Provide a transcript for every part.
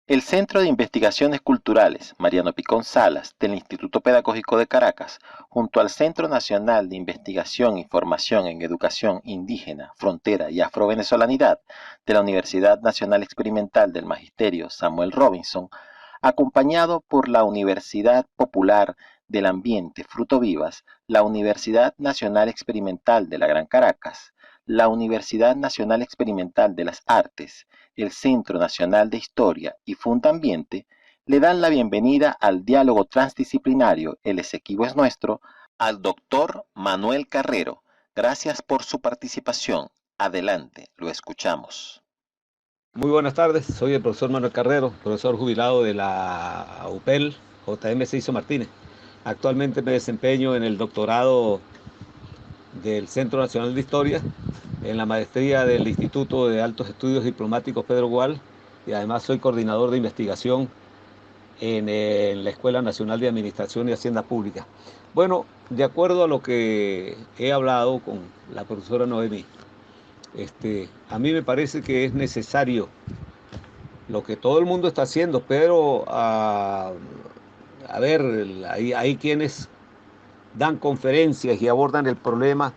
El Centro de Investigaciones Culturales Mariano Picón Salas del Instituto Pedagógico de Caracas, junto al Centro Nacional de Investigación y Formación en Educación Indígena, Frontera y Afrovenezolanidad de la Universidad Nacional Experimental del Magisterio Samuel Robinson, acompañado por la Universidad Popular del Ambiente Fruto Vivas, la Universidad Nacional Experimental de la Gran Caracas, la Universidad Nacional Experimental de las Artes, el Centro Nacional de Historia y Fundambiente, le dan la bienvenida al diálogo transdisciplinario El Esequibo es Nuestro al doctor Manuel Carrero. Gracias por su participación. Adelante, lo escuchamos. Muy buenas tardes, soy el profesor Manuel Carrero, profesor jubilado de la UPEL, JM Ciso Martínez. Actualmente me desempeño en el doctorado del Centro Nacional de Historia, en la maestría del Instituto de Altos Estudios Diplomáticos Pedro Gual, y además soy coordinador de investigación en la Escuela Nacional de Administración y Hacienda Pública. Bueno, de acuerdo a lo que he hablado con la profesora Noemí, a mí me parece que es necesario lo que todo el mundo está haciendo, pero a ver, hay quienes dan conferencias y abordan el problema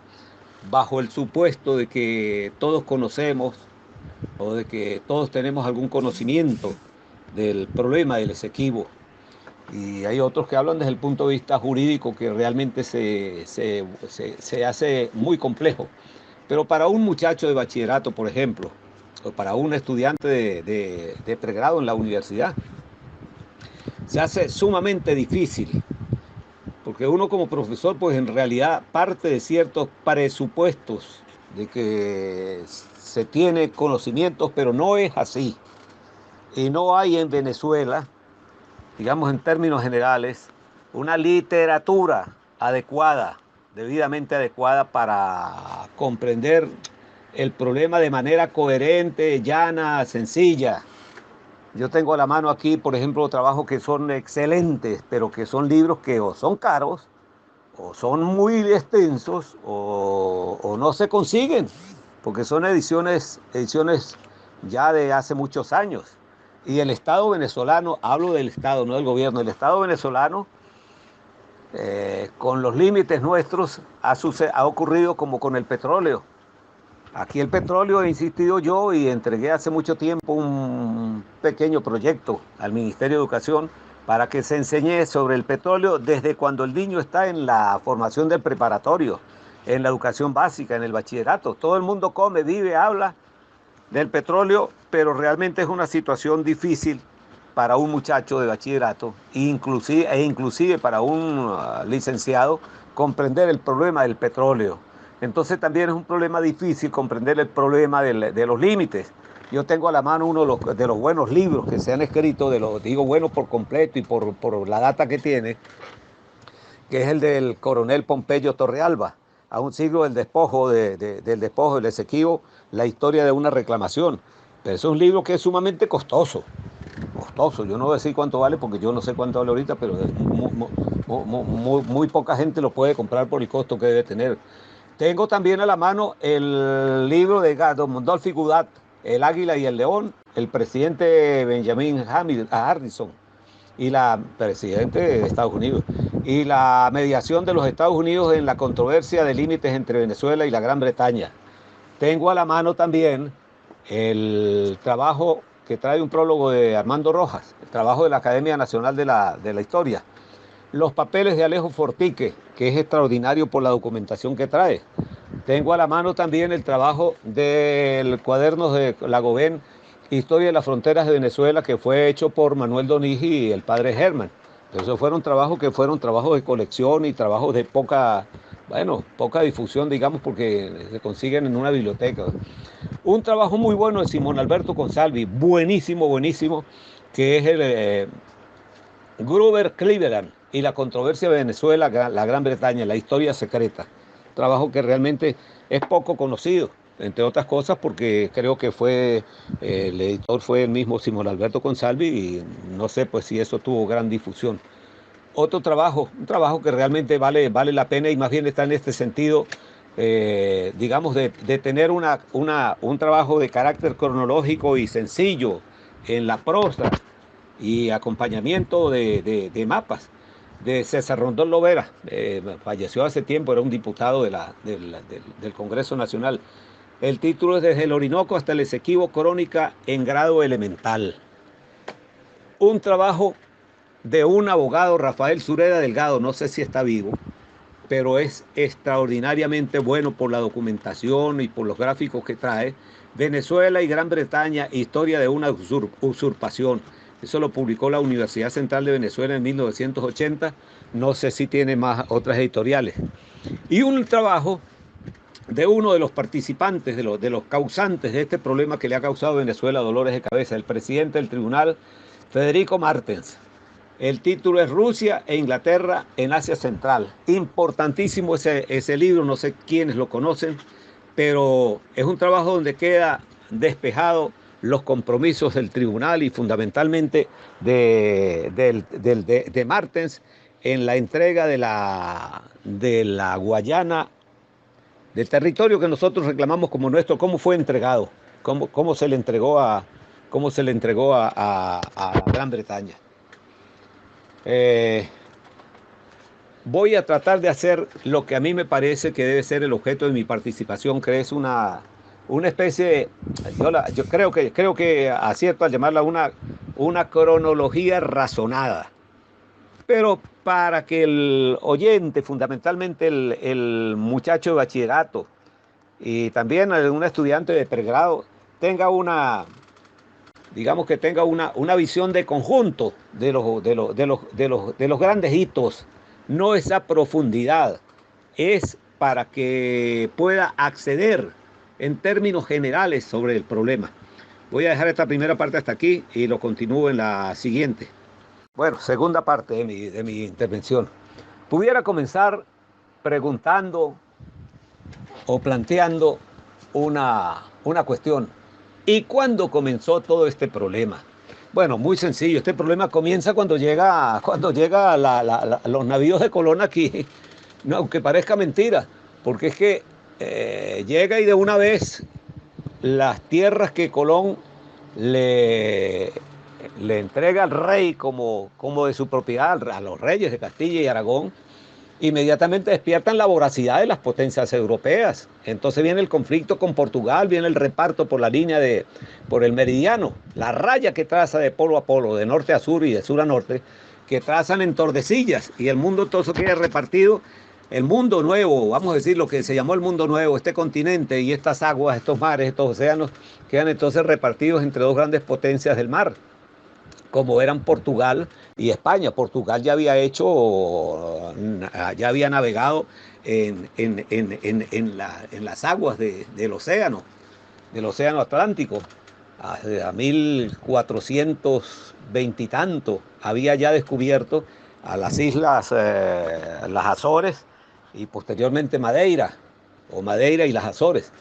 bajo el supuesto de que todos conocemos o de que todos tenemos algún conocimiento del problema del Esequibo. Y hay otros que hablan desde el punto de vista jurídico que realmente se hace muy complejo. Pero para un muchacho de bachillerato, por ejemplo, o para un estudiante de pregrado en la universidad, se hace sumamente difícil, porque uno como profesor, pues en realidad parte de ciertos presupuestos de que se tiene conocimientos, pero no es así. Y no hay en Venezuela, digamos en términos generales, una literatura adecuada, debidamente adecuada para comprender el problema de manera coherente, llana, sencilla. Yo tengo a la mano aquí, por ejemplo, trabajos que son excelentes, pero que son libros que o son caros, o son muy extensos, o no se consiguen, porque son ediciones ya de hace muchos años. Y el Estado venezolano, hablo del Estado, no del gobierno, el Estado venezolano, con los límites nuestros, ha ocurrido como con el petróleo. Aquí el petróleo he insistido yo y entregué hace mucho tiempo un pequeño proyecto al Ministerio de Educación para que se enseñe sobre el petróleo desde cuando el niño está en la formación del preparatorio, en la educación básica, en el bachillerato. Todo el mundo come, vive, habla del petróleo, pero realmente es una situación difícil para un muchacho de bachillerato e inclusive para un licenciado comprender el problema del petróleo. Entonces también es un problema difícil comprender el problema de los límites. Yo tengo a la mano uno de los buenos libros que se han escrito, digo buenos por completo y por la data que tiene, que es el del coronel Pompeyo Torrealba, a un siglo del despojo, del despojo del Esequibo, la historia de una reclamación. Pero es un libro que es sumamente costoso. Costoso, yo no voy a decir cuánto vale porque yo no sé cuánto vale ahorita, pero muy poca gente lo puede comprar por el costo que debe tener. Tengo también a la mano el libro de Don Dolphy Gudat, El Águila y el León, el presidente Benjamin Harrison y la presidente de Estados Unidos, y la mediación de los Estados Unidos en la controversia de límites entre Venezuela y la Gran Bretaña. Tengo a la mano también el trabajo que trae un prólogo de Armando Rojas, el trabajo de la Academia Nacional de la Historia. Los papeles de Alejo Fortique, que es extraordinario por la documentación que trae. Tengo a la mano también el trabajo del cuadernos de Lagobén, Historia de las Fronteras de Venezuela, que fue hecho por Manuel Donigi y el padre Herman. Esos fueron trabajos de colección y trabajos de poca difusión, digamos, porque se consiguen en una biblioteca. Un trabajo muy bueno de Simón Alberto Consalvi, buenísimo, buenísimo, que es el Gruber Cleveland y la controversia de Venezuela, la Gran Bretaña, la historia secreta. Trabajo que realmente es poco conocido, entre otras cosas porque creo que el editor fue el mismo Simón Alberto Consalvi y no sé pues si eso tuvo gran difusión. Otro trabajo, un trabajo que realmente vale la pena y más bien está en este sentido, digamos, de tener un trabajo de carácter cronológico y sencillo en la prosa, y acompañamiento de mapas de César Rondón Lovera. Falleció hace tiempo, era un diputado del Congreso Nacional. El título es Desde el Orinoco hasta el Esequibo, crónica en grado elemental. Un trabajo de un abogado, Rafael Sureda Delgado, no sé si está vivo, pero es extraordinariamente bueno por la documentación y por los gráficos que trae. Venezuela y Gran Bretaña, historia de una usurpación. Eso lo publicó la Universidad Central de Venezuela en 1980. No sé si tiene más otras editoriales. Y un trabajo de uno de los participantes, de los causantes de este problema que le ha causado a Venezuela dolores de cabeza, el presidente del tribunal, Federico Martens. El título es Rusia e Inglaterra en Asia Central. Importantísimo ese libro, no sé quiénes lo conocen, pero es un trabajo donde queda despejado los compromisos del tribunal y fundamentalmente de Martens en la entrega de la Guayana, del territorio que nosotros reclamamos como nuestro, cómo fue entregado, cómo se le entregó a Gran Bretaña. Voy a tratar de hacer lo que a mí me parece que debe ser el objeto de mi participación, que es una especie, yo creo que acierto al llamarla una cronología razonada, pero para que el oyente, fundamentalmente el muchacho de bachillerato y también un estudiante de pregrado, tenga digamos que tenga una visión de conjunto de los grandes hitos, no esa profundidad, es para que pueda acceder en términos generales sobre el problema. Voy a dejar esta primera parte hasta aquí y lo continúo en la siguiente. Bueno, segunda parte de mi intervención. Pudiera comenzar preguntando o planteando una cuestión. ¿Y cuándo comenzó todo este problema? Bueno, muy sencillo. Este problema comienza cuando llega los navíos de Colón aquí, no, aunque parezca mentira, porque es que llega y de una vez las tierras que Colón le entrega al rey como de su propiedad, a los reyes de Castilla y Aragón, inmediatamente despiertan la voracidad de las potencias europeas. Entonces viene el conflicto con Portugal, viene el reparto por la línea por el meridiano, la raya que traza de polo a polo, de norte a sur y de sur a norte, que trazan en Tordesillas, y el mundo todo eso queda repartido. El mundo nuevo, vamos a decir lo que se llamó el mundo nuevo, este continente y estas aguas, estos mares, estos océanos, quedan entonces repartidos entre dos grandes potencias del mar, como eran Portugal y España. Portugal ya había navegado en las aguas del océano Atlántico, a 1420 y tanto, había ya descubierto a las islas, las Azores y posteriormente Madeira y las Azores.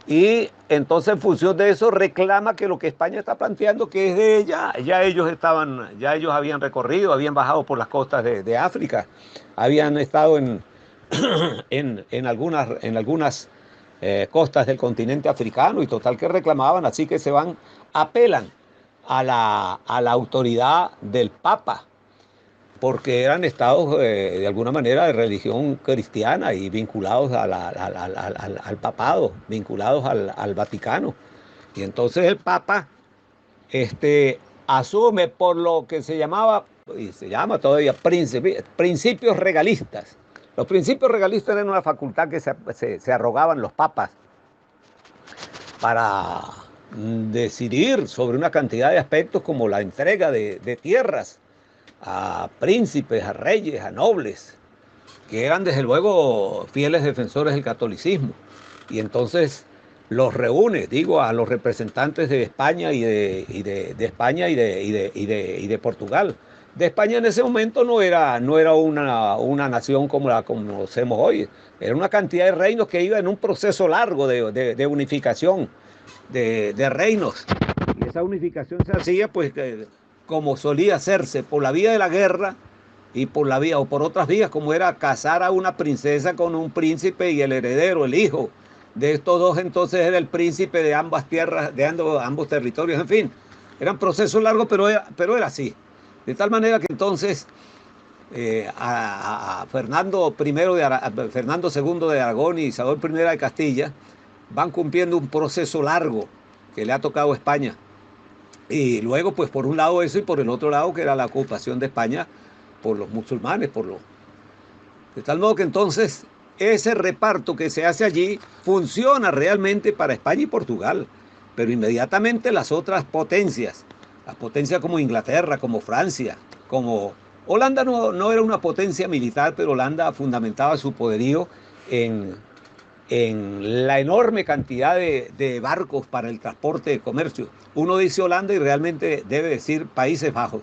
Y entonces en función de eso reclama que lo que España está planteando que es de ella, ya ellos habían recorrido, habían bajado por las costas de África, habían estado en algunas costas del continente africano y total que reclamaban, así que apelan a la autoridad del Papa, porque eran estados de alguna manera de religión cristiana y vinculados al papado, vinculados al Vaticano. Y entonces el Papa asume por lo que se llamaba, y se llama todavía, principios regalistas. Los principios regalistas eran una facultad que se arrogaban los papas para decidir sobre una cantidad de aspectos como la entrega de tierras a príncipes, a reyes, a nobles, que eran desde luego fieles defensores del catolicismo. Y entonces los reúne, digo, a los representantes de España y de Portugal. De España en ese momento no era una nación como la conocemos hoy. Era una cantidad de reinos que iba en un proceso largo de unificación de reinos. Y esa unificación se hacía pues como solía hacerse, por la vía de la guerra y por otras vías, como era casar a una princesa con un príncipe y el heredero, el hijo de estos dos, entonces era el príncipe de ambas tierras, de ambos territorios, en fin. Eran procesos largos, pero era así. De tal manera que entonces a Fernando Fernando II de Aragón y Isabel I de Castilla van cumpliendo un proceso largo que le ha tocado a España. Y luego, pues por un lado eso y por el otro lado que era la ocupación de España por los musulmanes, de tal modo que entonces ese reparto que se hace allí funciona realmente para España y Portugal, pero inmediatamente las otras potencias, las potencias como Inglaterra, como Francia, como Holanda no era una potencia militar, pero Holanda fundamentaba su poderío en, en la enorme cantidad de barcos para el transporte de comercio. Uno dice Holanda y realmente debe decir Países Bajos.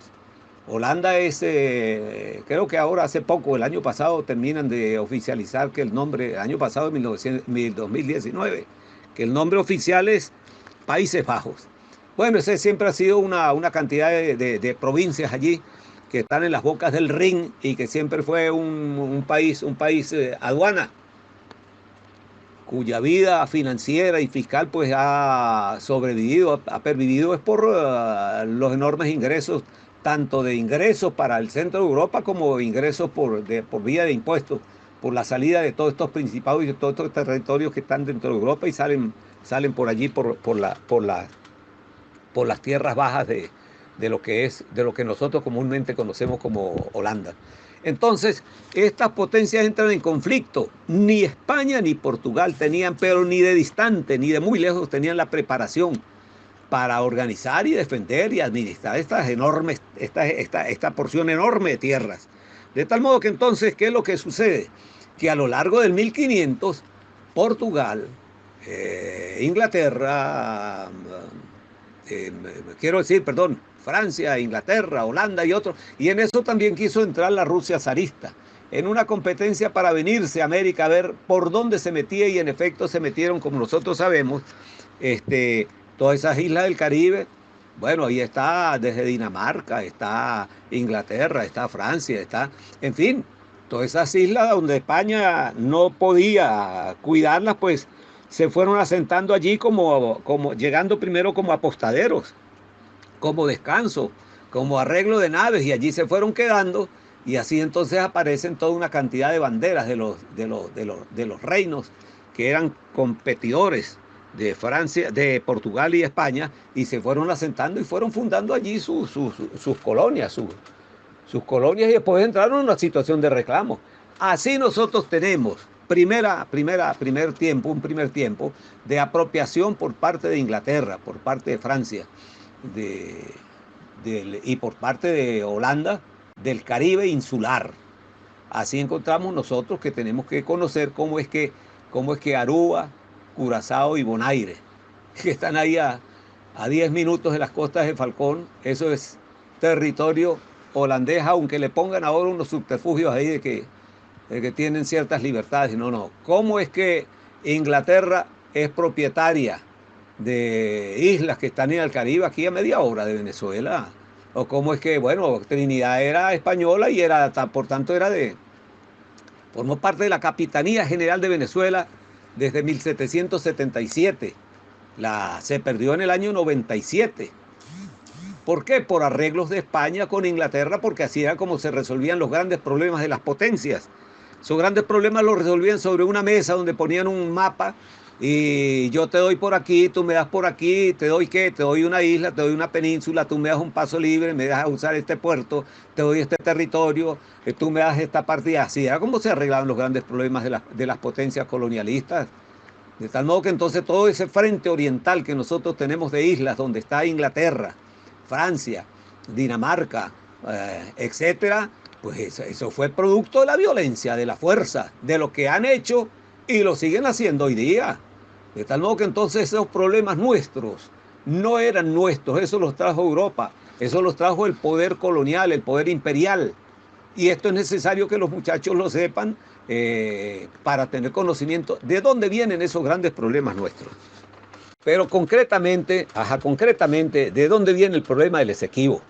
Holanda es, creo que ahora hace poco, el año pasado, terminan de oficializar que el nombre, el año pasado, 2019, que el nombre oficial es Países Bajos. Bueno, ese siempre ha sido una cantidad de provincias allí que están en las bocas del Rin y que siempre fue un país aduana, cuya vida financiera y fiscal pues ha sobrevivido, ha pervivido es por los enormes ingresos, tanto de ingresos para el centro de Europa como ingresos por vía de impuestos, por la salida de todos estos principados y de todos estos territorios que están dentro de Europa y salen por allí por las tierras bajas de lo que nosotros comúnmente conocemos como Holanda. Entonces, estas potencias entran en conflicto. Ni España ni Portugal tenían, pero ni de distante, ni de muy lejos, tenían la preparación para organizar y defender y administrar esta porción enorme de tierras. De tal modo que entonces, ¿qué es lo que sucede? Que a lo largo del 1500, Portugal, Inglaterra, quiero decir, perdón, Francia, Inglaterra, Holanda y otros, y en eso también quiso entrar la Rusia zarista, en una competencia para venirse a América a ver por dónde se metía, y en efecto se metieron, como nosotros sabemos, todas esas islas del Caribe. Bueno, ahí está desde Dinamarca, está Inglaterra, está Francia, está, en fin, todas esas islas donde España no podía cuidarlas, pues se fueron asentando allí llegando primero como apostaderos, como descanso, como arreglo de naves, y allí se fueron quedando, y así entonces aparecen toda una cantidad de banderas de los reinos que eran competidores de Francia, de Portugal y España, y se fueron asentando y fueron fundando allí sus colonias, sus colonias, y después entraron en una situación de reclamo. Así nosotros tenemos un primer tiempo de apropiación por parte de Inglaterra, por parte de Francia y por parte de Holanda del Caribe insular. Así encontramos nosotros que tenemos que conocer cómo es que Aruba, Curazao y Bonaire, que están ahí a 10 minutos de las costas de Falcón, eso es territorio holandés, aunque le pongan ahora unos subterfugios ahí de que tienen ciertas libertades. No. ¿Cómo es que Inglaterra es propietaria de islas que están en el Caribe, aquí a media hora de Venezuela? ¿O cómo es que, bueno, Trinidad era española y por tanto formó parte de la Capitanía General de Venezuela desde 1777? Se perdió en el año 97. ¿Por qué? Por arreglos de España con Inglaterra, porque así era como se resolvían los grandes problemas de las potencias. Esos grandes problemas los resolvían sobre una mesa donde ponían un mapa, y yo te doy por aquí, tú me das por aquí, te doy qué, te doy una isla, te doy una península, tú me das un paso libre, me dejas usar este puerto, te doy este territorio, tú me das esta parte, y así era como se arreglaban los grandes problemas de las potencias colonialistas. De tal modo que entonces todo ese frente oriental que nosotros tenemos de islas, donde está Inglaterra, Francia, Dinamarca, etcétera, pues eso fue producto de la violencia, de la fuerza, de lo que han hecho y lo siguen haciendo hoy día. De tal modo que entonces esos problemas nuestros no eran nuestros, eso los trajo Europa, eso los trajo el poder colonial, el poder imperial. Y esto es necesario que los muchachos lo sepan, para tener conocimiento de dónde vienen esos grandes problemas nuestros. Pero concretamente, ¿de dónde viene el problema del Esequibo?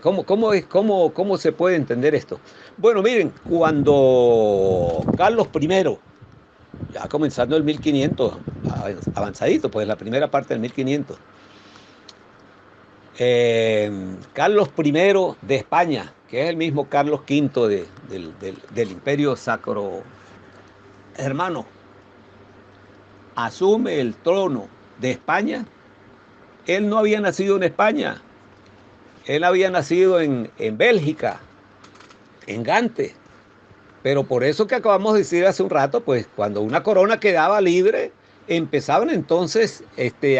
¿Cómo se puede entender esto? Bueno, miren, cuando Carlos I, ya comenzando el 1500, avanzadito, pues la primera parte del 1500, Carlos I de España, que es el mismo Carlos V del Imperio Sacro, hermano, asume el trono de España. Él no había nacido en España, él había nacido en Bélgica, en Gante. Pero por eso que acabamos de decir hace un rato, pues cuando una corona quedaba libre, empezaban entonces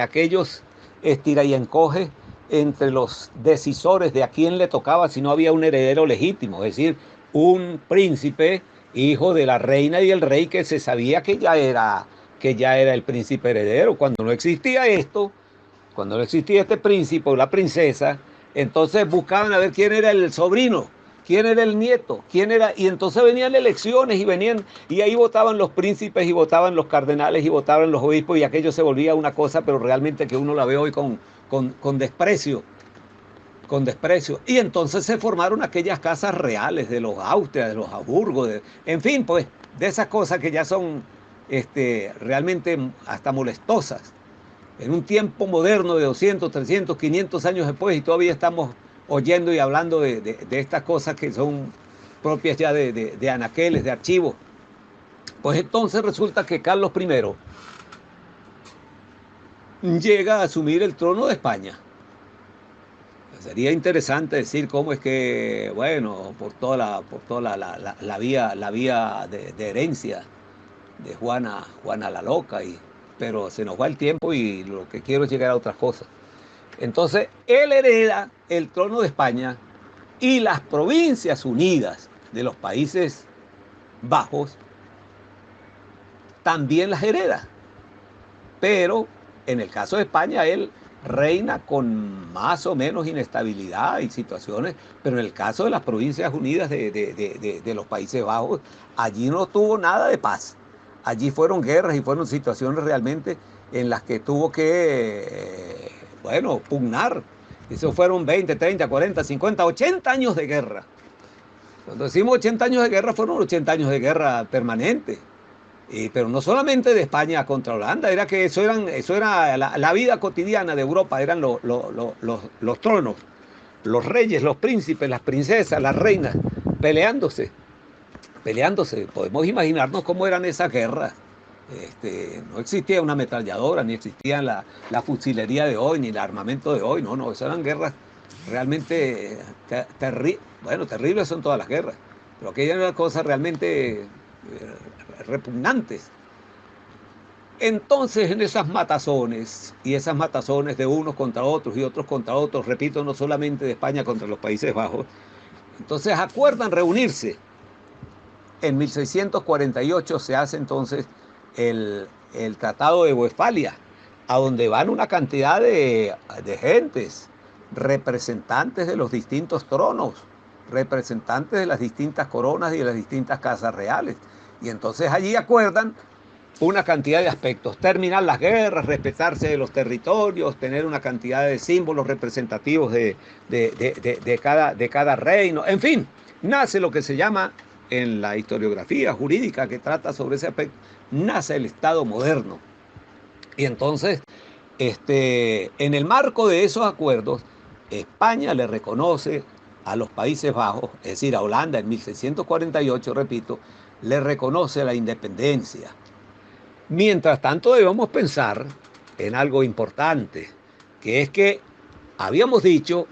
aquellos estira y encoge entre los decisores de a quién le tocaba si no había un heredero legítimo, es decir, un príncipe, hijo de la reina y el rey que se sabía que ya era el príncipe heredero. Cuando no existía esto, cuando no existía este príncipe o la princesa, entonces buscaban a ver quién era el sobrino, quién era el nieto, quién era, y entonces venían elecciones y venían, y ahí votaban los príncipes y votaban los cardenales y votaban los obispos y aquello se volvía una cosa, pero realmente que uno la ve hoy con desprecio, con desprecio. Y entonces se formaron aquellas casas reales de los Austria, de los Habsburgo, en fin, pues de esas cosas que ya son realmente hasta molestosas en un tiempo moderno de 200, 300, 500 años después y todavía estamos oyendo y hablando de estas cosas que son propias ya de anaqueles, de archivos. Pues entonces resulta que Carlos I llega a asumir el trono de España. Sería interesante decir cómo es que, bueno, por toda la vía de herencia de Juana la Loca, pero se nos va el tiempo y lo que quiero es llegar a otras cosas. Entonces, él hereda el trono de España y las provincias unidas de los Países Bajos también las hereda. Pero en el caso de España, él reina con más o menos inestabilidad y situaciones, pero en el caso de las provincias unidas de los Países Bajos, allí no tuvo nada de paz. Allí fueron guerras y fueron situaciones realmente en las que tuvo que, bueno, pugnar. Eso fueron 20, 30, 40, 50, 80 años de guerra. Cuando decimos 80 años de guerra, fueron 80 años de guerra permanente. Pero no solamente de España contra Holanda, era que eso era la vida cotidiana de Europa, eran los tronos, los reyes, los príncipes, las princesas, las reinas, peleándose, peleándose. Podemos imaginarnos cómo eran esas guerras. No existía una ametralladora, ni existía la fusilería de hoy, ni el armamento de hoy, no, esas eran guerras realmente bueno, terribles son todas las guerras, pero aquellas eran cosas realmente repugnantes. Entonces, en esas matazones, y esas matazones de unos contra otros y otros contra otros, repito, no solamente de España contra los Países Bajos, entonces acuerdan reunirse. En 1648 se hace entonces el Tratado de Westfalia, a donde van una cantidad de gentes, representantes de los distintos tronos, representantes de las distintas coronas y de las distintas casas reales. Y entonces allí acuerdan una cantidad de aspectos, terminar las guerras, respetarse de los territorios, tener una cantidad de símbolos representativos de cada reino, en fin, nace lo que se llama en la historiografía jurídica que trata sobre ese aspecto, nace el Estado moderno. Y entonces, en el marco de esos acuerdos, España le reconoce a los Países Bajos, es decir, a Holanda en 1648, repito, le reconoce la independencia. Mientras tanto, debemos pensar en algo importante, que es que habíamos dicho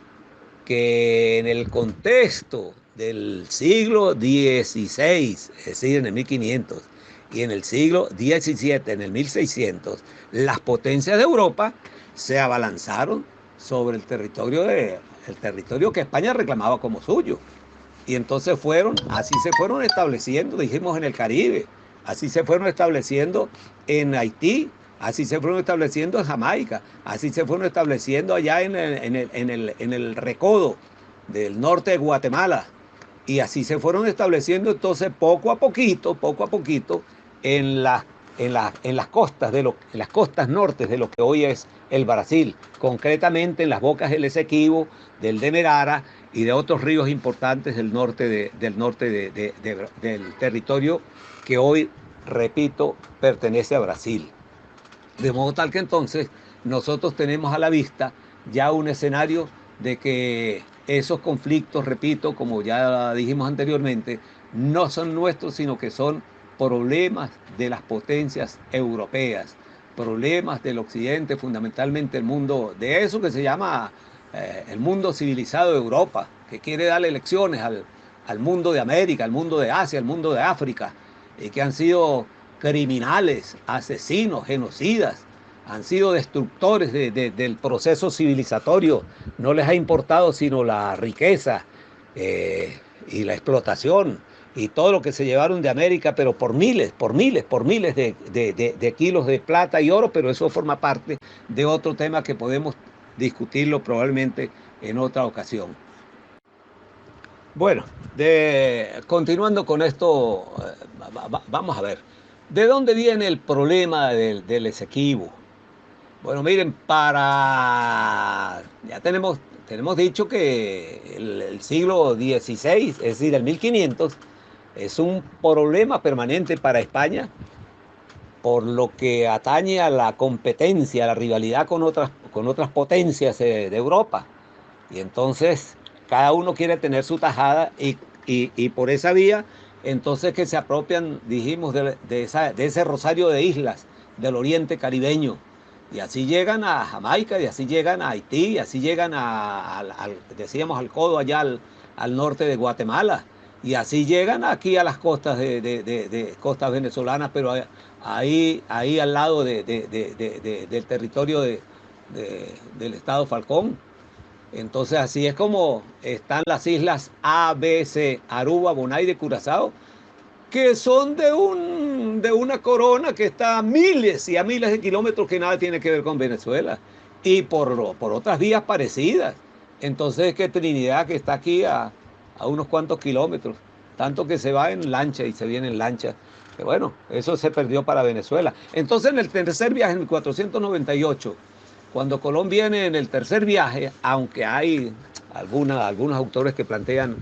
que en el contexto del siglo XVI, es decir, en el 1500, y en el siglo XVII, en el 1600, las potencias de Europa se abalanzaron sobre el territorio que España reclamaba como suyo. Y entonces así se fueron estableciendo, dijimos, en el Caribe, así se fueron estableciendo en Haití, así se fueron estableciendo en Jamaica, así se fueron estableciendo allá en el recodo del norte de Guatemala, y así se fueron estableciendo entonces poco a poquito, en las costas en las costas norte de lo que hoy es el Brasil, concretamente en las bocas del Esequibo, del Demerara y de otros ríos importantes del norte del territorio que hoy, repito, pertenece a Brasil. De modo tal que entonces nosotros tenemos a la vista ya un escenario de que esos conflictos, repito, como ya dijimos anteriormente, no son nuestros, sino que son problemas de las potencias europeas, problemas del occidente, fundamentalmente el mundo, de eso que se llama el mundo civilizado de Europa, que quiere darle lecciones al mundo de América, al mundo de Asia, al mundo de África, y que han sido criminales, asesinos, genocidas, han sido destructores del proceso civilizatorio. No les ha importado sino la riqueza y la explotación y todo lo que se llevaron de América, pero por miles, por miles, por miles de kilos de plata y oro, pero eso forma parte de otro tema que podemos discutirlo probablemente en otra ocasión. Bueno, continuando con esto, vamos a ver, ¿de dónde viene el problema del Esequibo? Bueno, miren, ya tenemos dicho que el siglo XVI, es decir, el 1500, es un problema permanente para España por lo que atañe a la competencia, a la rivalidad con otras potencias de Europa. Y entonces cada uno quiere tener su tajada y por esa vía, entonces que se apropian, dijimos, de ese rosario de islas del oriente caribeño. Y así llegan a Jamaica, y así llegan a Haití, y así llegan decíamos, al codo allá al norte de Guatemala. Y así llegan aquí a las costas de costas venezolanas, pero ahí al lado del territorio del estado Falcón. Entonces así es como están las islas A, B, C, Aruba, Bonaire, Curazao, que son de una corona que está a miles y a miles de kilómetros que nada tiene que ver con Venezuela y por otras vías parecidas. Entonces es que Trinidad, que está aquí a unos cuantos kilómetros, tanto que se va en lancha y se viene en lancha, que bueno, eso se perdió para Venezuela. Entonces en el tercer viaje, en 1498, cuando Colón viene en el tercer viaje, aunque hay algunos autores que plantean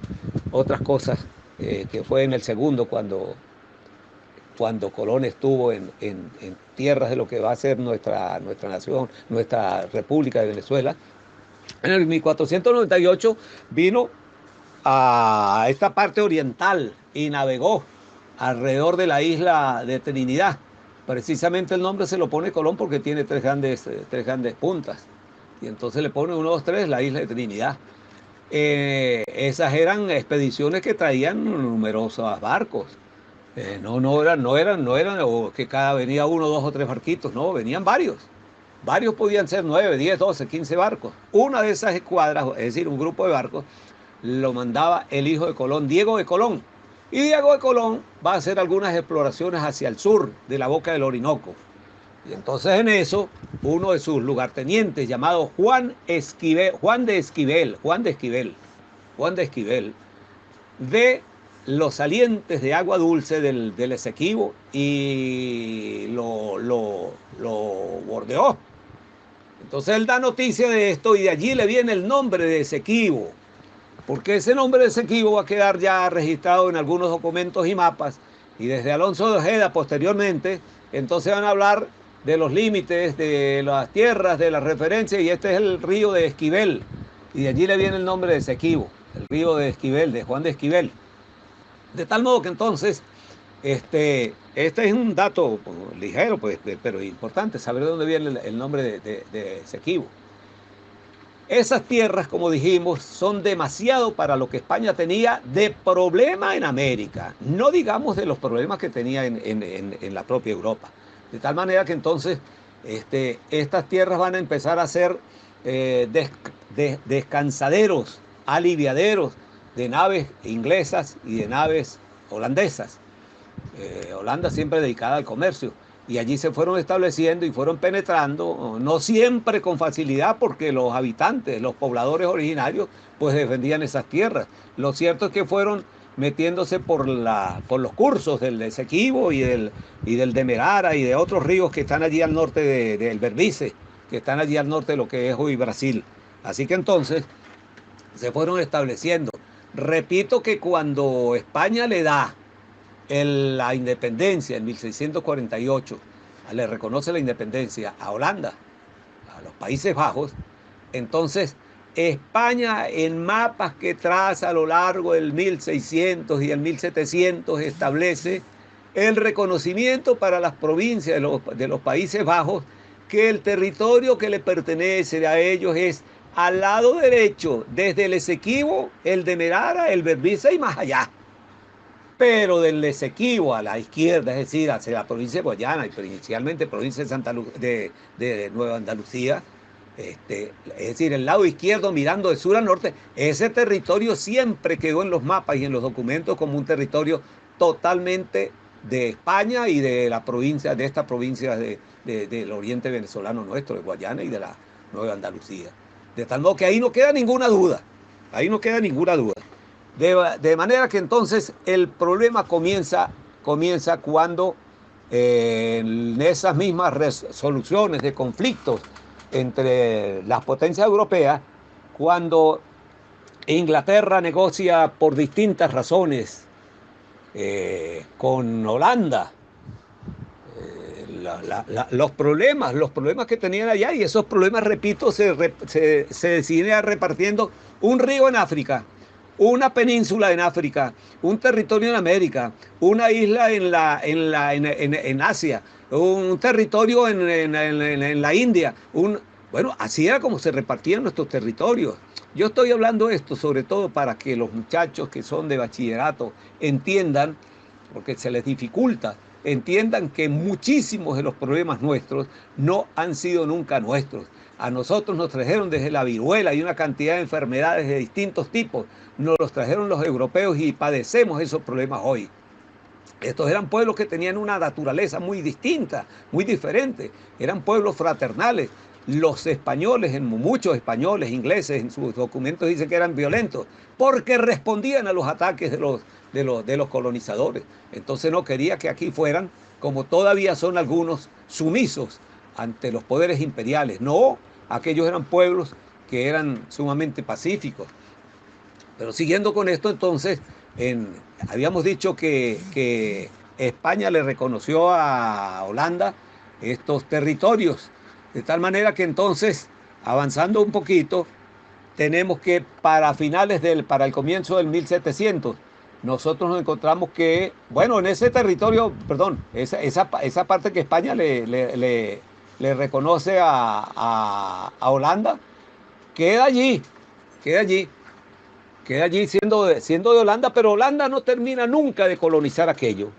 otras cosas, que fue en el segundo, cuando Colón estuvo en tierras de lo que va a ser nuestra nación, nuestra República de Venezuela. En el 1498 vino a esta parte oriental y navegó alrededor de la isla de Trinidad. Precisamente el nombre se lo pone Colón porque tiene tres grandes puntas. Y entonces le pone 1, 2, 3, la isla de Trinidad. Esas eran expediciones que traían numerosos barcos. No eran o que cada venía 1, 2 o 3 barquitos, no, venían varios. Varios podían ser 9, 10, 12, 15 barcos. Una de esas escuadras, es decir, un grupo de barcos, lo mandaba el hijo de Colón, Diego de Colón. Y Diego de Colón va a hacer algunas exploraciones hacia el sur de la boca del Orinoco. Y entonces en eso, uno de sus lugartenientes, llamado Juan de Esquivel, ve los salientes de agua dulce del Esequibo y lo bordeó. Entonces él da noticia de esto y de allí le viene el nombre de Esequibo, porque ese nombre de Esequibo va a quedar ya registrado en algunos documentos y mapas, y desde Alonso de Ojeda posteriormente, entonces van a hablar de los límites, de las tierras, de las referencias, y este es el río de Esquivel, y de allí le viene el nombre de Esequibo, el río de Esquivel, de Juan de Esquivel. De tal modo que entonces, este es un dato ligero, pues, pero importante, saber de dónde viene el nombre de Esequibo. Esas tierras, como dijimos, son demasiado para lo que España tenía de problema en América, no digamos de los problemas que tenía en la propia Europa. De tal manera que entonces estas tierras van a empezar a ser descansaderos, aliviaderos de naves inglesas y de naves holandesas. Holanda siempre dedicada al comercio. Y allí se fueron estableciendo y fueron penetrando, no siempre con facilidad, porque los habitantes, los pobladores originarios, pues defendían esas tierras. Lo cierto es que fueron metiéndose por los cursos del Esequibo y del Demerara y de otros ríos que están allí al norte del Berbice, que están allí al norte de lo que es hoy Brasil. Así que entonces se fueron estableciendo. Repito que cuando España le da la independencia en 1648, le reconoce la independencia a Holanda, a los Países Bajos, Entonces, España en mapas que traza a lo largo del 1600 y el 1700 establece el reconocimiento para las provincias de los Países Bajos que el territorio que le pertenece a ellos es al lado derecho, desde el Esequibo, el de Merara, el Berbice y más allá. Pero del Esequibo a la izquierda, es decir, hacia la provincia de Guayana y inicialmente provincia de, de Nueva Andalucía, es decir, el lado izquierdo mirando de sur a norte, ese territorio siempre quedó en los mapas y en los documentos como un territorio totalmente de España y de la provincia, de esta provincia del oriente venezolano nuestro, de Guayana y de la Nueva Andalucía. De tal modo que ahí no queda ninguna duda, ahí no queda ninguna duda. De manera que entonces el problema comienza cuando en esas mismas resoluciones de conflictos entre las potencias europeas, cuando Inglaterra negocia por distintas razones con Holanda, los problemas que tenían allá, y esos problemas, repito, se deciden repartiendo un río en África, una península en África, un territorio en América, una isla en Asia, un territorio en la India. Bueno, así era como se repartían nuestros territorios. Yo estoy hablando esto sobre todo para que los muchachos que son de bachillerato entiendan, porque se les dificulta, entiendan que muchísimos de los problemas nuestros no han sido nunca nuestros. A nosotros nos trajeron desde la viruela y una cantidad de enfermedades de distintos tipos. Nos los trajeron los europeos y padecemos esos problemas hoy. Estos eran pueblos que tenían una naturaleza muy distinta, muy diferente. Eran pueblos fraternales. Los españoles, muchos españoles, ingleses, en sus documentos dicen que eran violentos, porque respondían a los ataques de los colonizadores. Entonces no quería que aquí fueran, como todavía son algunos, sumisos ante los poderes imperiales. No, aquellos eran pueblos que eran sumamente pacíficos. Pero siguiendo con esto, entonces, habíamos dicho que España le reconoció a Holanda estos territorios, de tal manera que entonces, avanzando un poquito, tenemos que para el comienzo del 1700, nosotros nos encontramos que, bueno, en ese territorio, perdón, esa parte que España le reconoce a Holanda, queda allí, queda allí. Queda allí siendo de Holanda, pero Holanda no termina nunca de colonizar aquello,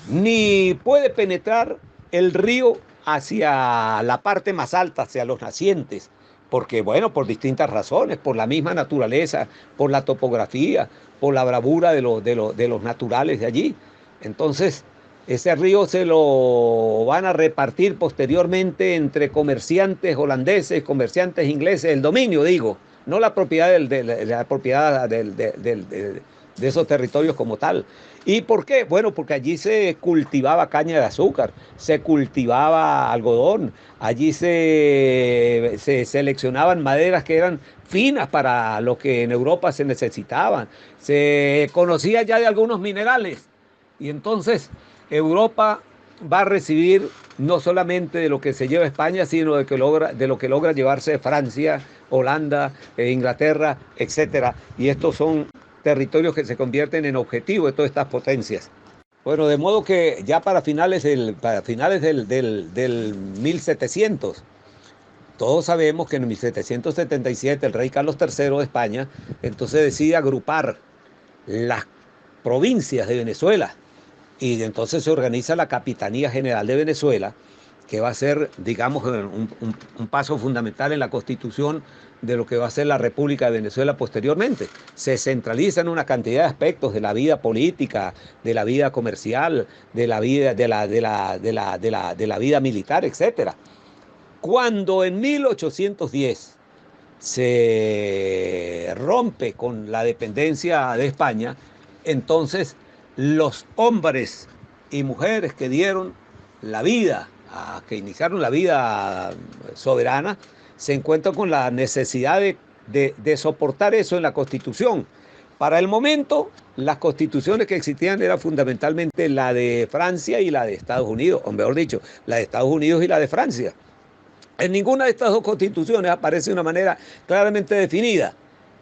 ni puede penetrar el río hacia la parte más alta, hacia los nacientes, porque, bueno, por distintas razones, por la misma naturaleza, por la topografía, por la bravura de los naturales de allí. Entonces, ese río se lo van a repartir posteriormente entre comerciantes holandeses, comerciantes ingleses, el dominio, digo, no la propiedad, la propiedad de esos territorios como tal. ¿Y por qué? Bueno, porque allí se cultivaba caña de azúcar, se cultivaba algodón, allí se seleccionaban maderas que eran finas para lo que en Europa se necesitaban, se conocía ya de algunos minerales. Y entonces Europa va a recibir no solamente de lo que se lleva España, sino de lo que logra llevarse Francia, Holanda, Inglaterra, etcétera. Y estos son territorios que se convierten en objetivo de todas estas potencias. Bueno, de modo que ya para finales del 1700, todos sabemos que en 1777 el rey Carlos III de España entonces decide agrupar las provincias de Venezuela y entonces se organiza la Capitanía General de Venezuela, que va a ser, digamos, un paso fundamental en la constitución de lo que va a ser la República de Venezuela posteriormente. Se centralizan una cantidad de aspectos de la vida política, de la vida comercial, de la vida, de la vida militar, etc. Cuando en 1810 se rompe con la dependencia de España, entonces los hombres y mujeres que dieron la vida, que iniciaron la vida soberana, se encuentran con la necesidad de soportar eso en la Constitución. Para el momento, las constituciones que existían eran fundamentalmente la de Francia y la de Estados Unidos, o mejor dicho, la de Estados Unidos y la de Francia. En ninguna de estas dos constituciones aparece de una manera claramente definida,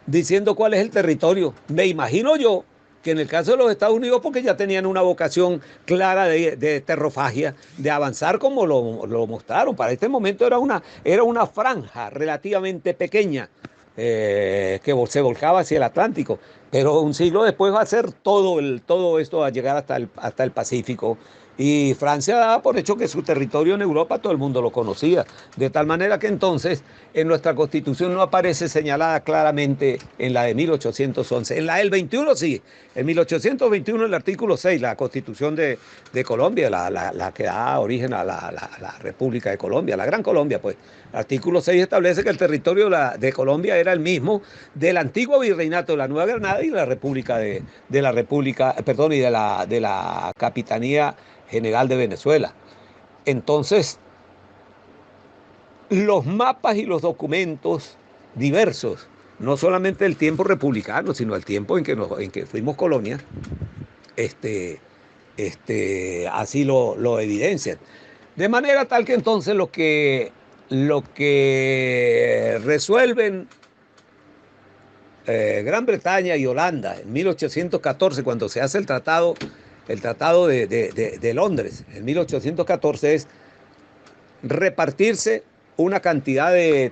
diciendo cuál es el territorio. Me imagino yo que en el caso de los Estados Unidos, porque ya tenían una vocación clara de terrofagia, de avanzar como lo mostraron. Para este momento era una franja relativamente pequeña que se volcaba hacia el Atlántico, pero un siglo después va a ser todo esto a llegar hasta el Pacífico. Y Francia daba por hecho que su territorio en Europa todo el mundo lo conocía, de tal manera que entonces en nuestra Constitución no aparece señalada claramente en la de 1811. En la del 21 sí, en 1821 el artículo 6, la Constitución de Colombia, la que da origen a la República de Colombia, la Gran Colombia, pues. El artículo 6 establece que el territorio de Colombia era el mismo del antiguo virreinato de la Nueva Granada y la República de la República, perdón, y de la Capitanía General de Venezuela. Entonces, los mapas y los documentos diversos, no solamente del tiempo republicano, sino el tiempo en que fuimos colonia, así lo evidencian. De manera tal que entonces lo que resuelven Gran Bretaña y Holanda en 1814, cuando se hace el tratado de Londres, en 1814, es repartirse una cantidad de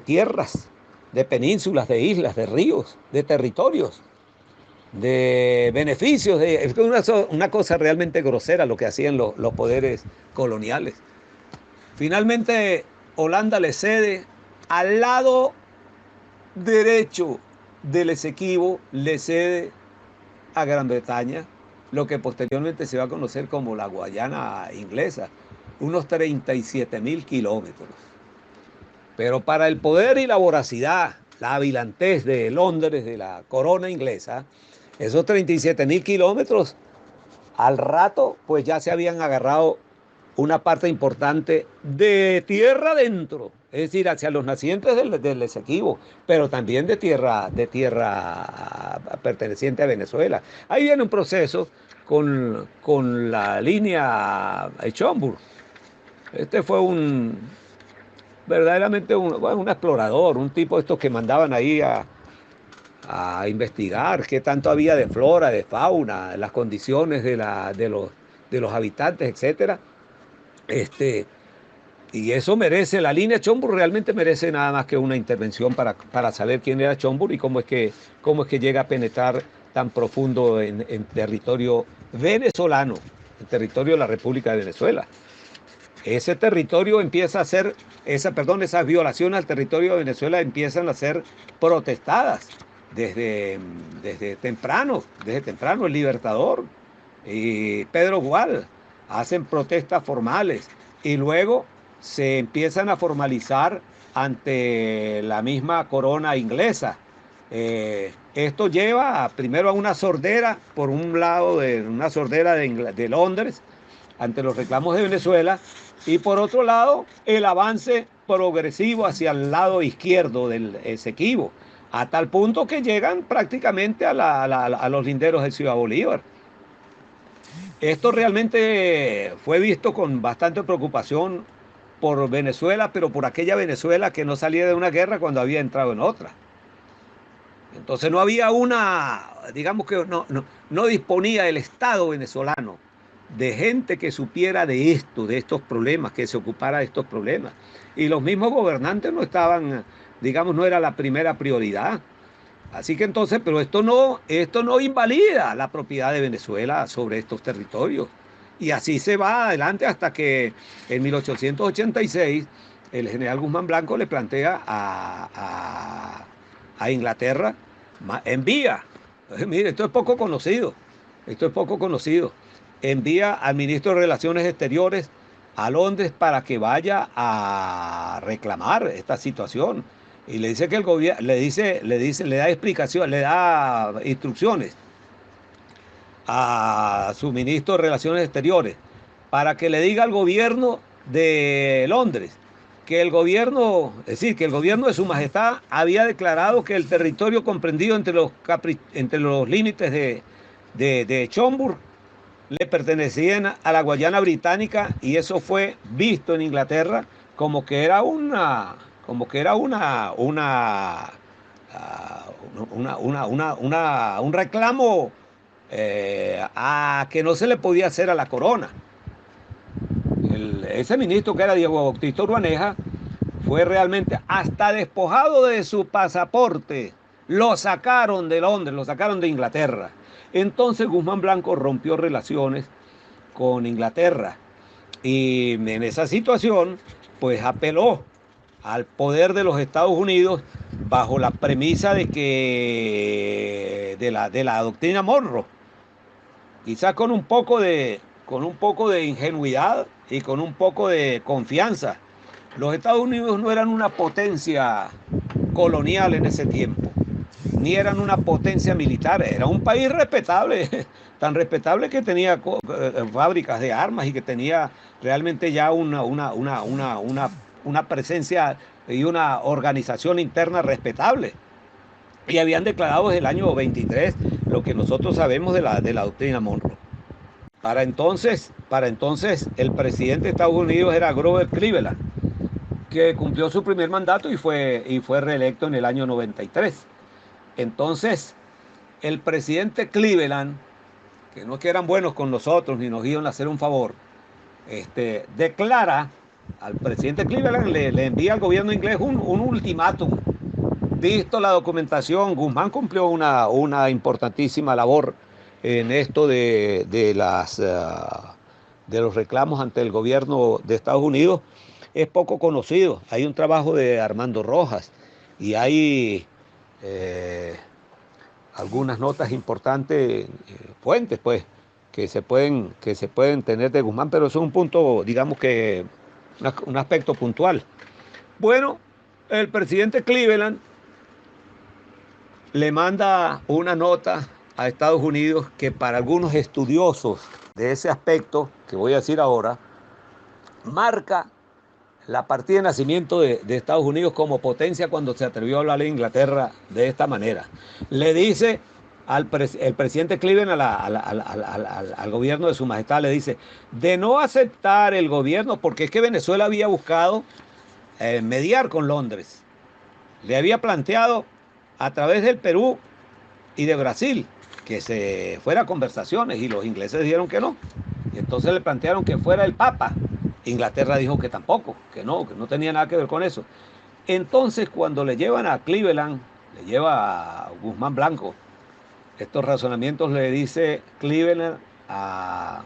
tierras, de penínsulas, de islas, de ríos, de territorios, de beneficios. Es una cosa realmente grosera lo que hacían los poderes coloniales. Finalmente, Holanda le cede al lado derecho del Esequibo, le cede a Gran Bretaña lo que posteriormente se va a conocer como la Guayana inglesa, unos 37.000 kilómetros. Pero para el poder y la voracidad, la avilantez de Londres, de la corona inglesa, esos 37.000 kilómetros, al rato, pues ya se habían agarrado una parte importante de tierra adentro, es decir, hacia los nacientes del Esequibo, pero también de tierra perteneciente a Venezuela. Ahí viene un proceso con la línea Schomburg. Este fue verdaderamente un explorador, un tipo de estos que mandaban ahí a investigar qué tanto había de flora, de fauna, las condiciones de los habitantes, etcétera. Y eso merece, la línea Schomburg realmente merece nada más que una intervención para saber quién era Schomburg y cómo es que llega a penetrar tan profundo en territorio venezolano, en territorio de la República de Venezuela. Ese territorio empieza a ser, esas violaciones al territorio de Venezuela empiezan a ser protestadas desde temprano, el Libertador y Pedro Gual hacen protestas formales y luego se empiezan a formalizar ante la misma corona inglesa. Esto lleva primero a una sordera, por un lado de una sordera de Londres, ante los reclamos de Venezuela, y por otro lado el avance progresivo hacia el lado izquierdo del Esequibo, a tal punto que llegan prácticamente a los linderos de Ciudad Bolívar. Esto realmente fue visto con bastante preocupación por Venezuela, pero por aquella Venezuela que no salía de una guerra cuando había entrado en otra. Entonces no había digamos que no disponía el Estado venezolano de gente que supiera de estos problemas, que se ocupara de estos problemas. Y los mismos gobernantes no estaban, digamos, no era la primera prioridad. Así que entonces, pero esto no invalida la propiedad de Venezuela sobre estos territorios. Y así se va adelante hasta que en 1886 el general Guzmán Blanco le plantea a Inglaterra, envía, mire, esto es poco conocido, envía al ministro de Relaciones Exteriores a Londres para que vaya a reclamar esta situación. Y le dice que el gobierno, le da explicación, le da instrucciones a su ministro de Relaciones Exteriores para que le diga al gobierno de Londres que el gobierno, es decir, que el gobierno de Su Majestad había declarado que el territorio comprendido entre los límites de Schomburg le pertenecían a la Guayana Británica, y eso fue visto en Inglaterra como que era como que era ah, un reclamo a que no se le podía hacer a la corona. Ese ministro que era Diego Bautista Urbaneja fue realmente hasta despojado de su pasaporte. Lo sacaron de Londres, lo sacaron de Inglaterra. Entonces Guzmán Blanco rompió relaciones con Inglaterra y en esa situación pues apeló al poder de los Estados Unidos bajo la premisa de que de la doctrina Monroe, quizás con un poco de ingenuidad y con un poco de confianza. Los Estados Unidos no eran una potencia colonial en ese tiempo, ni eran una potencia militar, era un país respetable, tan respetable que tenía fábricas de armas y que tenía realmente ya una presencia y una organización interna respetable. Y habían declarado desde el año 23 lo que nosotros sabemos de la doctrina Monroe. Para entonces, el presidente de Estados Unidos era Grover Cleveland, que cumplió su primer mandato y fue reelecto en el año 93. Entonces, el presidente Cleveland, que no es que eran buenos con nosotros ni nos iban a hacer un favor, declara al presidente Cleveland, le envía al gobierno inglés un ultimátum. Visto la documentación, Guzmán cumplió una importantísima labor en esto de los reclamos ante el gobierno de Estados Unidos. Es poco conocido. Hay un trabajo de Armando Rojas y hay algunas notas importantes, fuentes, pues, que se pueden tener de Guzmán, pero eso es un punto, digamos que, un aspecto puntual. Bueno, el presidente Cleveland le manda una nota a Estados Unidos que para algunos estudiosos de ese aspecto, que voy a decir ahora, marca la partida de nacimiento de Estados Unidos como potencia cuando se atrevió a hablar a Inglaterra de esta manera. Le dice el presidente Cleveland al gobierno de su majestad, le dice, de no aceptar el gobierno, porque es que Venezuela había buscado mediar con Londres. Le había planteado a través del Perú y de Brasil que se fuera a conversaciones y los ingleses dijeron que no. Y entonces le plantearon que fuera el Papa. Inglaterra dijo que tampoco, que no tenía nada que ver con eso. Entonces cuando le llevan a Cleveland, le lleva a Guzmán Blanco, estos razonamientos le dice Cleveland al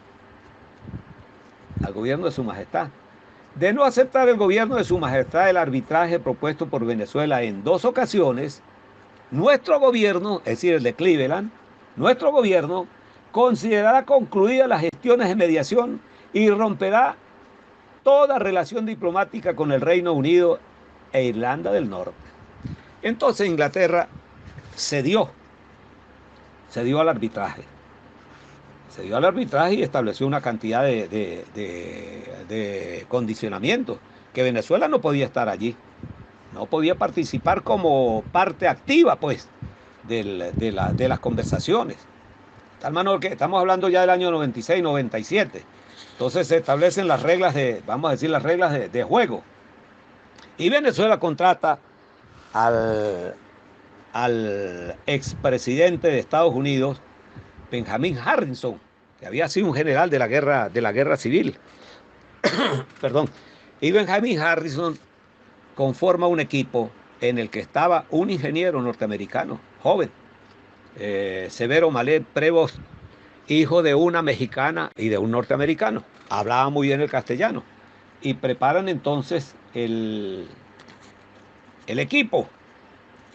gobierno de su majestad. De no aceptar el gobierno de su majestad el arbitraje propuesto por Venezuela en 2 ocasiones, nuestro gobierno, es decir, el de Cleveland, nuestro gobierno considerará concluidas las gestiones de mediación y romperá toda relación diplomática con el Reino Unido e Irlanda del Norte. Entonces Inglaterra cedió al arbitraje. Cedió al arbitraje y estableció una cantidad de condicionamientos, que Venezuela no podía estar allí, no podía participar como parte activa, pues, de las conversaciones. Tal manera que estamos hablando ya del año 96, 97. Entonces se establecen las reglas vamos a decir, las reglas de juego. Y Venezuela contrata al expresidente de Estados Unidos, Benjamin Harrison, que había sido un general de la guerra civil. Perdón. Y Benjamin Harrison conforma un equipo en el que estaba un ingeniero norteamericano, joven, Severo Malet Prevost, hijo de una mexicana y de un norteamericano. Hablaba muy bien el castellano. Y preparan entonces el equipo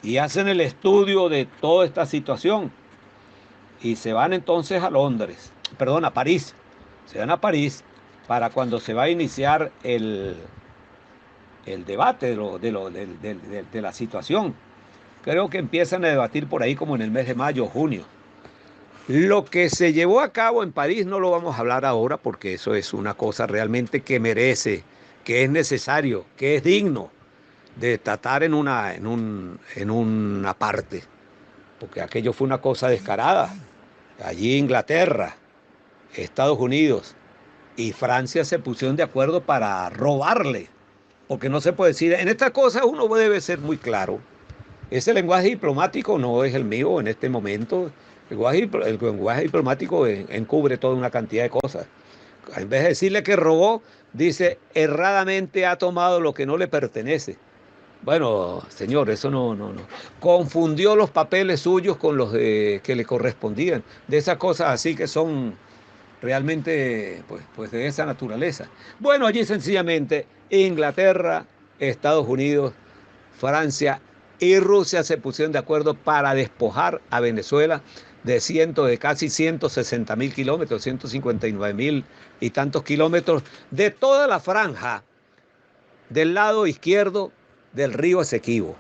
y hacen el estudio de toda esta situación. Y se van entonces a Londres, perdón, a París. Se van a París para cuando se va a iniciar el debate de la situación. Creo que empiezan a debatir por ahí como en el mes de mayo o junio. Lo que se llevó a cabo en París no lo vamos a hablar ahora porque eso es una cosa realmente que merece, que es necesario, que es digno de tratar en una parte, porque aquello fue una cosa descarada. Allí Inglaterra, Estados Unidos y Francia se pusieron de acuerdo para robarle porque no se puede decir, en estas cosas uno debe ser muy claro. Ese lenguaje diplomático no es el mío en este momento. El lenguaje diplomático encubre toda una cantidad de cosas. En vez de decirle que robó, dice erradamente ha tomado lo que no le pertenece. Bueno, señor, eso no. Confundió los papeles suyos con los que le correspondían. De esas cosas así que son realmente pues de esa naturaleza. Bueno, allí sencillamente Inglaterra, Estados Unidos, Francia y Rusia se pusieron de acuerdo para despojar a Venezuela de casi 160.000 kilómetros, 159.000 y tantos kilómetros de toda la franja del lado izquierdo del río Esequibo.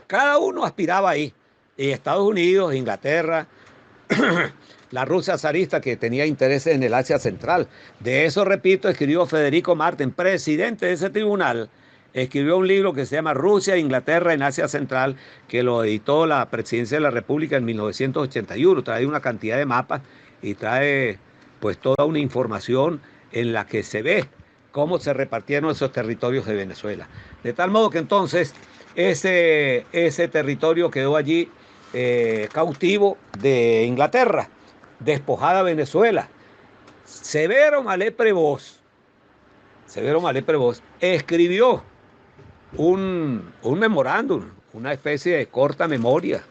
Cada uno aspiraba ahí. Y Estados Unidos, Inglaterra, la Rusia zarista que tenía intereses en el Asia Central. De eso, repito, escribió Federico Marten, presidente de ese tribunal. Escribió un libro que se llama Rusia e Inglaterra en Asia Central, que lo editó la Presidencia de la República en 1981. Trae una cantidad de mapas y trae pues toda una información en la que se ve cómo se repartieron esos territorios de Venezuela. De tal modo que entonces ese territorio quedó allí cautivo de Inglaterra, despojada Venezuela. Severo Mallet Prevost escribió un memorándum, una especie de corta memoria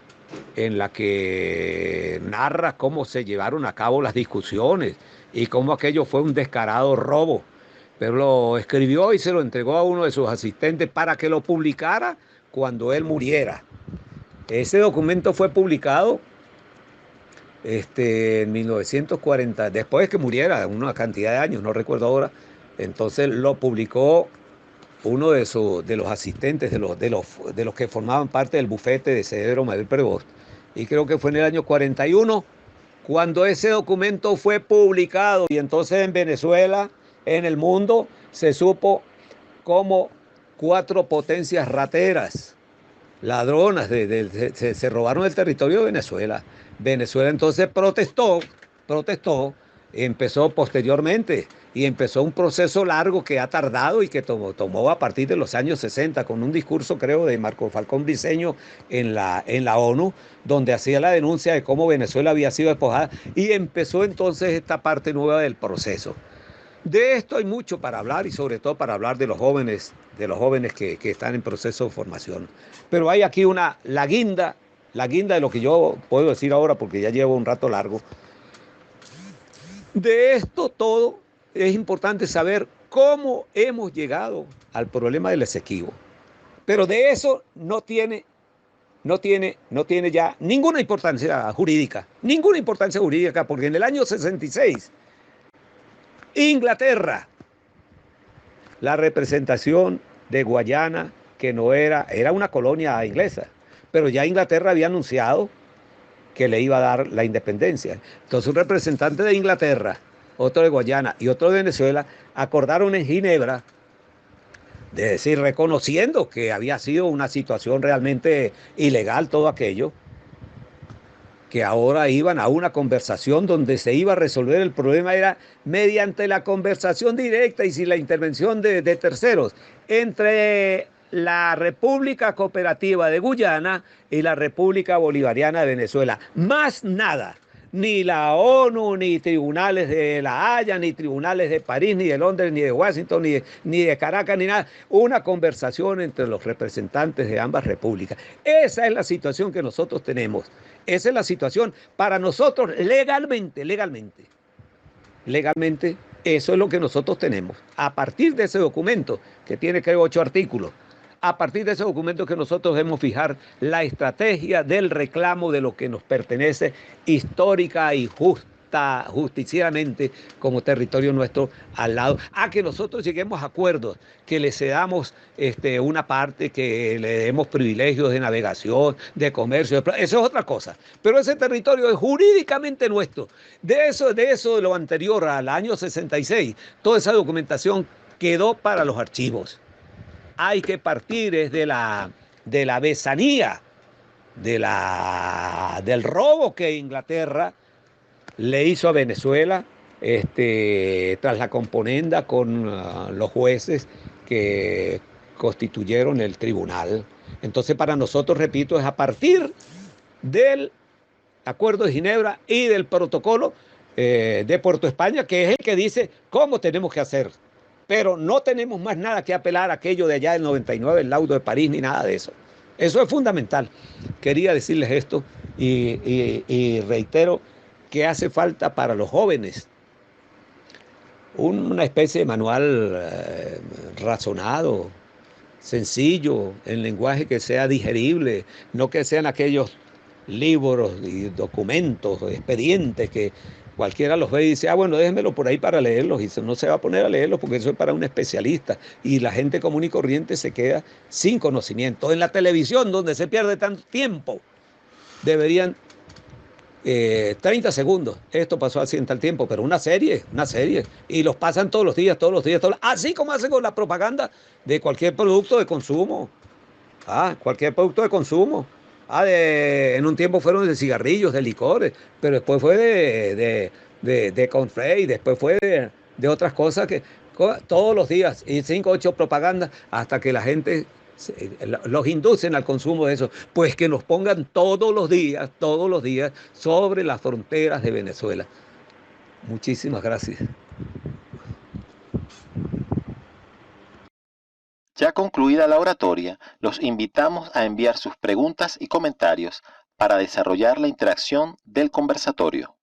en la que narra cómo se llevaron a cabo las discusiones y cómo aquello fue un descarado robo. Pero lo escribió y se lo entregó a uno de sus asistentes para que lo publicara cuando él muriera. Ese documento fue publicado en 1940, después de que muriera, una cantidad de años, no recuerdo ahora. Entonces lo publicó uno de los asistentes, de los que formaban parte del bufete de Severo Mallet Prevost. Y creo que fue en el año 41 cuando ese documento fue publicado. Y entonces en Venezuela, en el mundo, se supo cómo 4 potencias rateras, ladronas, se robaron el territorio de Venezuela. Venezuela entonces protestó, empezó posteriormente y empezó un proceso largo que ha tardado y que tomó a partir de los años 60 con un discurso, creo, de Marco Falcón Briceño en la ONU, donde hacía la denuncia de cómo Venezuela había sido despojada y empezó entonces esta parte nueva del proceso. De esto hay mucho para hablar y sobre todo para hablar de los jóvenes que están en proceso de formación. Pero hay aquí la guinda de lo que yo puedo decir ahora porque ya llevo un rato largo. De esto todo es importante saber cómo hemos llegado al problema del Esequibo. Pero de eso no tiene ya ninguna importancia jurídica, porque en el año 66 Inglaterra, la representación de Guayana, que no era una colonia inglesa, pero ya Inglaterra había anunciado que le iba a dar la independencia. Entonces un representante de Inglaterra, otro de Guayana y otro de Venezuela, acordaron en Ginebra, de decir, reconociendo que había sido una situación realmente ilegal todo aquello, que ahora iban a una conversación donde se iba a resolver el problema, era mediante la conversación directa y sin la intervención de terceros entre la República Cooperativa de Guyana y la República Bolivariana de Venezuela. Más nada. Ni la ONU, ni tribunales de La Haya, ni tribunales de París, ni de Londres, ni de Washington, ni de Caracas, ni nada. Una conversación entre los representantes de ambas repúblicas. Esa es la situación que nosotros tenemos. Esa es la situación para nosotros legalmente. Eso es lo que nosotros tenemos. A partir de ese documento, que tiene creo 8 artículos, a partir de ese documento que nosotros debemos fijar la estrategia del reclamo de lo que nos pertenece histórica y justicieramente como territorio nuestro al lado, a que nosotros lleguemos a acuerdos, que le cedamos una parte, que le demos privilegios de navegación, de comercio, eso es otra cosa, pero ese territorio es jurídicamente nuestro. De lo anterior al año 66, toda esa documentación quedó para los archivos. Hay que partir de la besanía, del robo que Inglaterra le hizo a Venezuela tras la componenda con los jueces que constituyeron el tribunal. Entonces, para nosotros, repito, es a partir del Acuerdo de Ginebra y del protocolo de Puerto España, que es el que dice cómo tenemos que hacer. Pero no tenemos más nada que apelar a aquello de allá del 99, el laudo de París, ni nada de eso. Eso es fundamental. Quería decirles esto y reitero que hace falta para los jóvenes una especie de manual razonado, sencillo, en lenguaje que sea digerible, no que sean aquellos libros y documentos, expedientes que cualquiera los ve y dice, ah, bueno, déjenmelo por ahí para leerlos, y no se va a poner a leerlos porque eso es para un especialista, y la gente común y corriente se queda sin conocimiento. En la televisión, donde se pierde tanto tiempo, deberían 30 segundos, esto pasó así en tal tiempo, pero una serie, y los pasan todos los días, así como hacen con la propaganda de cualquier producto de consumo. Cualquier producto de consumo. En un tiempo fueron de cigarrillos, de licores, pero después fue de cornflakes, después fue de otras cosas que todos los días, y 5 o 8 propagandas, hasta que la gente los inducen al consumo de eso. Pues que nos pongan todos los días, sobre las fronteras de Venezuela. Muchísimas gracias. Ya concluida la oratoria, los invitamos a enviar sus preguntas y comentarios para desarrollar la interacción del conversatorio.